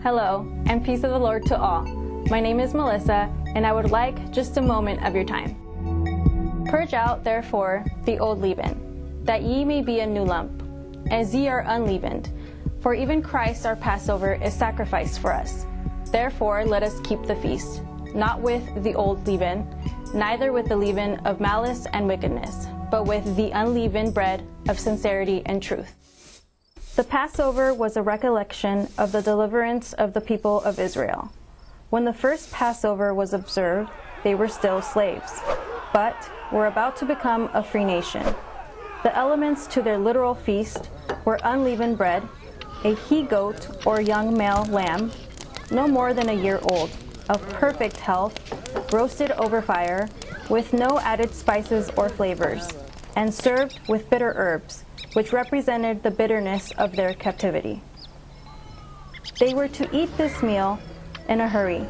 Hello, and peace of the Lord to all. My name is Melissa, and I would like just a moment of your time. Purge out, therefore, the old leaven, that ye may be a new lump, as ye are unleavened. For even Christ our Passover is sacrificed for us. Therefore let us keep the feast, not with the old leaven, neither with the leaven of malice and wickedness, but with the unleavened bread of sincerity and truth. The Passover was a recollection of the deliverance of the people of Israel. When the first Passover was observed, they were still slaves, but were about to become a free nation. The elements to their literal feast were unleavened bread, a he-goat or young male lamb, no more than a year old, of perfect health, roasted over fire, with no added spices or flavors, and served with bitter herbs, which represented the bitterness of their captivity. They were to eat this meal in a hurry,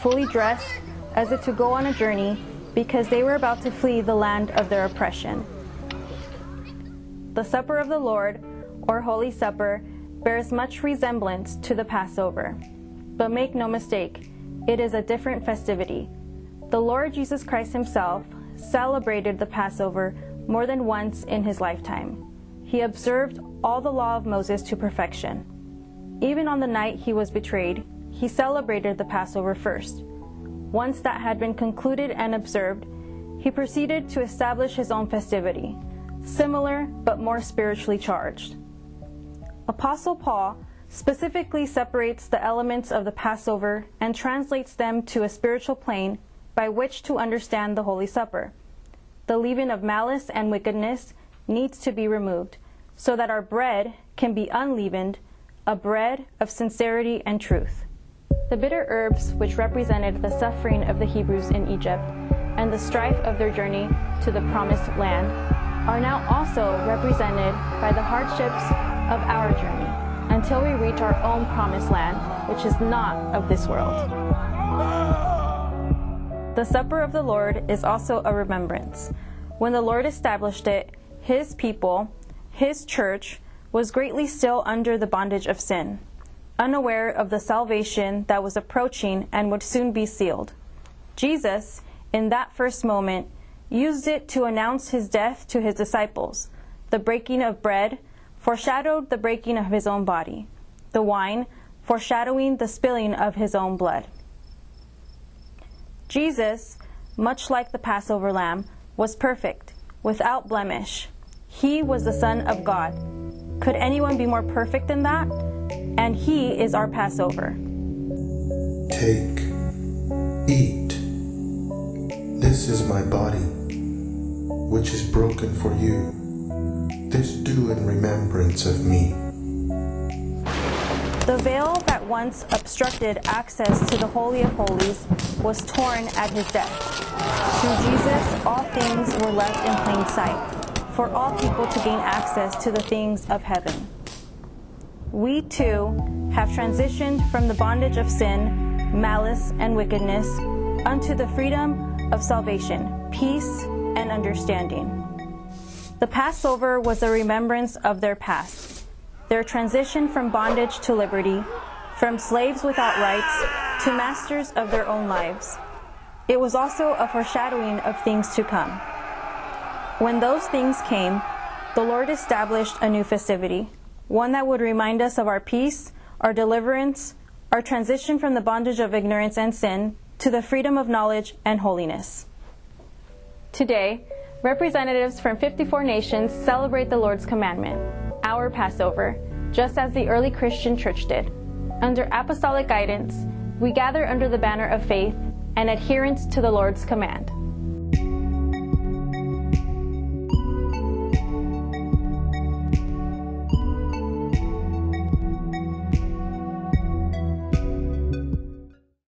fully dressed, as if to go on a journey, because they were about to flee the land of their oppression. The supper of the Lord, or Holy Supper, bears much resemblance to the Passover. But make no mistake, it is a different festivity. The Lord Jesus Christ himself celebrated the Passover more than once in his lifetime. He observed all the law of Moses to perfection. Even on the night he was betrayed, he celebrated the Passover first. Once that had been concluded and observed, he proceeded to establish his own festivity, similar but more spiritually charged. Apostle Paul specifically separates the elements of the Passover and translates them to a spiritual plane by which to understand the Holy Supper. The leaven of malice and wickedness needs to be removed, so that our bread can be unleavened, a bread of sincerity and truth. The bitter herbs, which represented the suffering of the Hebrews in Egypt and the strife of their journey to the promised land, are now also represented by the hardships of our journey until we reach our own promised land, which is not of this world. The supper of the Lord is also a remembrance. When the Lord established it, his people, his church, was greatly still under the bondage of sin, unaware of the salvation that was approaching and would soon be sealed. Jesus, in that first moment, used it to announce his death to his disciples. The breaking of bread foreshadowed the breaking of his own body, the wine foreshadowing the spilling of his own blood. Jesus, much like the Passover lamb, was perfect, without blemish. He was the Son of God. Could anyone be more perfect than that? And he is our Passover. Take, eat. This is my body, which is broken for you. This do in remembrance of me. The veil that once obstructed access to the Holy of Holies was torn at his death. Through Jesus, all things were left in plain sight, for all people to gain access to the things of heaven. We too have transitioned from the bondage of sin, malice, and wickedness unto the freedom of salvation, peace, and understanding. The Passover was a remembrance of their past, their transition from bondage to liberty, from slaves without rights to masters of their own lives. It was also a foreshadowing of things to come. When those things came, the Lord established a new festivity, one that would remind us of our peace, our deliverance, our transition from the bondage of ignorance and sin to the freedom of knowledge and holiness. Today, representatives from 54 nations celebrate the Lord's commandment, our Passover, just as the early Christian church did. Under apostolic guidance, we gather under the banner of faith and adherence to the Lord's command.